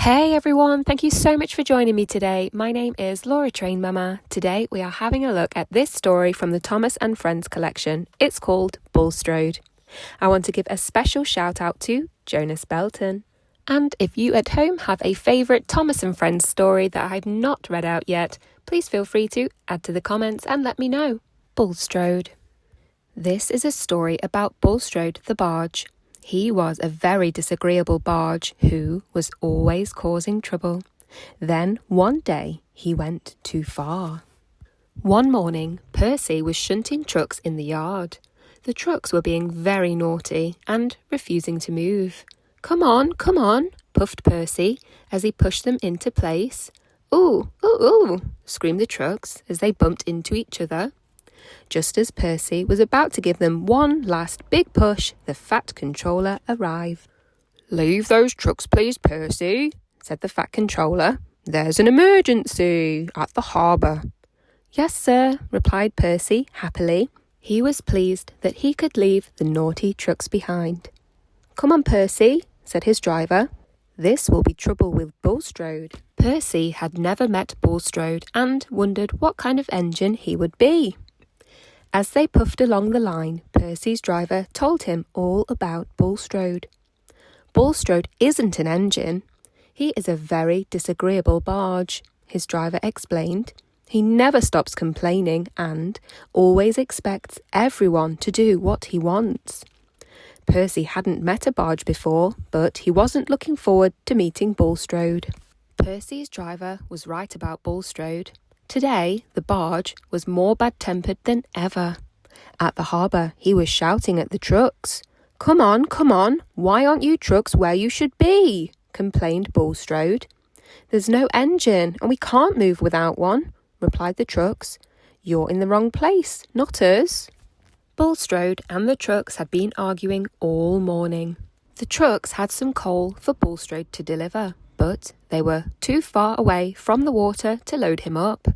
Hey everyone, thank you so much for joining me today. My name is Laura Train Mama. Today we are having a look at this story from the Thomas and Friends collection. It's called Bulstrode. I want to give a special shout out to Jonas Belton. And if you at home have a favourite Thomas and Friends story that I've not read out yet, please feel free to add to the comments and let me know. Bulstrode. This is a story about Bulstrode the barge. He was a very disagreeable barge who was always causing trouble. Then one day he went too far. One morning, Percy was shunting trucks in the yard. The trucks were being very naughty and refusing to move. Come on, puffed Percy as he pushed them into place. Ooh, ooh, ooh, screamed the trucks as they bumped into each other. Just as Percy was about to give them one last big push, the Fat Controller arrived. "Leave those trucks, please, Percy," said the Fat Controller. "There's an emergency at the harbour." "Yes, sir," replied Percy happily. He was pleased that he could leave the naughty trucks behind. "Come on, Percy," said his driver. "This will be trouble with Bulstrode." Percy had never met Bulstrode and wondered what kind of engine he would be. As they puffed along the line, Percy's driver told him all about Bulstrode. "Bulstrode isn't an engine. He is a very disagreeable barge," his driver explained. "He never stops complaining and always expects everyone to do what he wants." Percy hadn't met a barge before, but he wasn't looking forward to meeting Bulstrode. Percy's driver was right about Bulstrode. Today, the barge was more bad-tempered than ever. At the harbour, he was shouting at the trucks. Come on, why aren't you trucks where you should be?" complained Bulstrode. "There's no engine, and we can't move without one," replied the trucks. "You're in the wrong place, not us." Bulstrode and the trucks had been arguing all morning. The trucks had some coal for Bulstrode to deliver, but they were too far away from the water to load him up.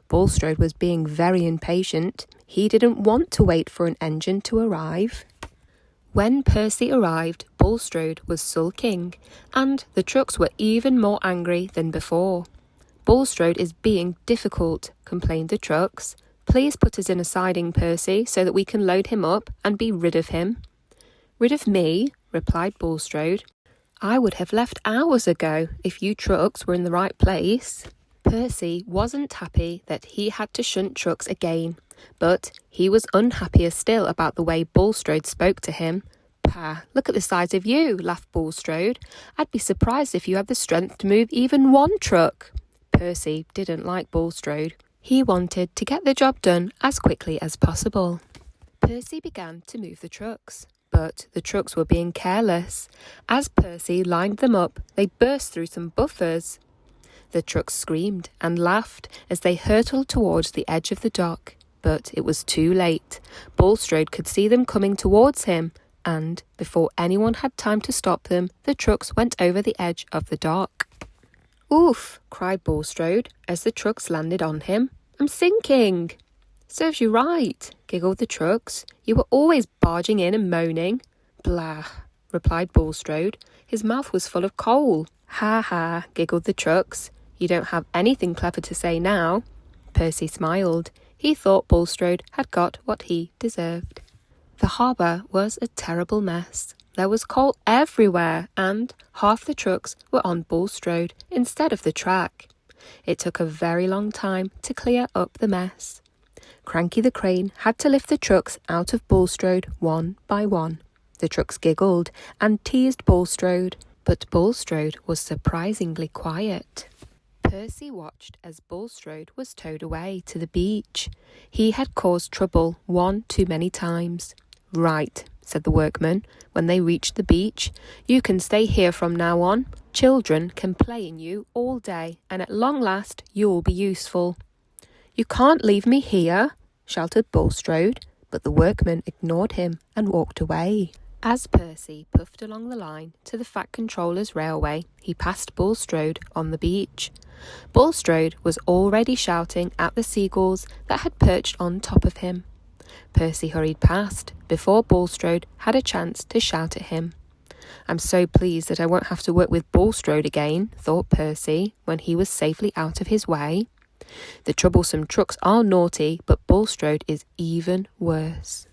Bulstrode was being very impatient. He didn't want to wait for an engine to arrive. When Percy arrived, Bulstrode was sulking, and the trucks were even more angry than before. "Bulstrode is being difficult," complained the trucks. "Please put us in a siding, Percy, so that we can load him up and be rid of him." "Rid of me?" replied Bulstrode. "I would have left hours ago if you trucks were in the right place." Percy wasn't happy that he had to shunt trucks again, but he was unhappier still about the way Bulstrode spoke to him. "Pah, look at the size of you," laughed Bulstrode. "I'd be surprised if you had the strength to move even one truck." Percy didn't like Bulstrode. He wanted to get the job done as quickly as possible. Percy began to move the trucks, but the trucks were being careless. As Percy lined them up, they burst through some buffers. The trucks screamed and laughed as they hurtled towards the edge of the dock, but it was too late. Bulstrode could see them coming towards him, and before anyone had time to stop them, the trucks went over the edge of the dock. "Oof," cried Bulstrode as the trucks landed on him. "I'm sinking." "Serves you right," giggled the trucks. "You were always barging in and moaning." "Blah," replied Bulstrode. His mouth was full of coal. "Ha ha," giggled the trucks. "You don't have anything clever to say now." Percy smiled. He thought Bulstrode had got what he deserved. The harbour was a terrible mess. There was coal everywhere, and half the trucks were on Bulstrode instead of the track. It took a very long time to clear up the mess. Cranky the crane had to lift the trucks out of Bulstrode one by one. The trucks giggled and teased Bulstrode, but Bulstrode was surprisingly quiet. Percy watched as Bulstrode was towed away to the beach. He had caused trouble one too many times. "Right," said the workman when they reached the beach. "You can stay here from now on. Children can play in you all day, and at long last you'll be useful." "You can't leave me here," shouted Bulstrode, but the workman ignored him and walked away. As Percy puffed along the line to the Fat Controller's railway, he passed Bulstrode on the beach. Bulstrode was already shouting at the seagulls that had perched on top of him. Percy hurried past before Bulstrode had a chance to shout at him. I'm so pleased that I won't have to work with Bulstrode again, thought Percy, when he was safely out of his way. The troublesome trucks are naughty, but Bulstrode is even worse.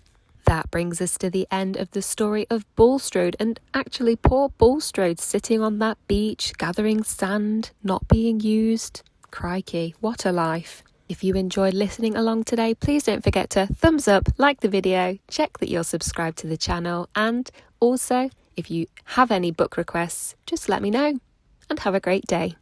That brings us to the end of the story of Bulstrode, and actually poor Bulstrode sitting on that beach, gathering sand, not being used. Crikey, what a life. If you enjoyed listening along today, please don't forget to thumbs up, like the video, check that you're subscribed to the channel, and also, if you have any book requests, just let me know. And have a great day.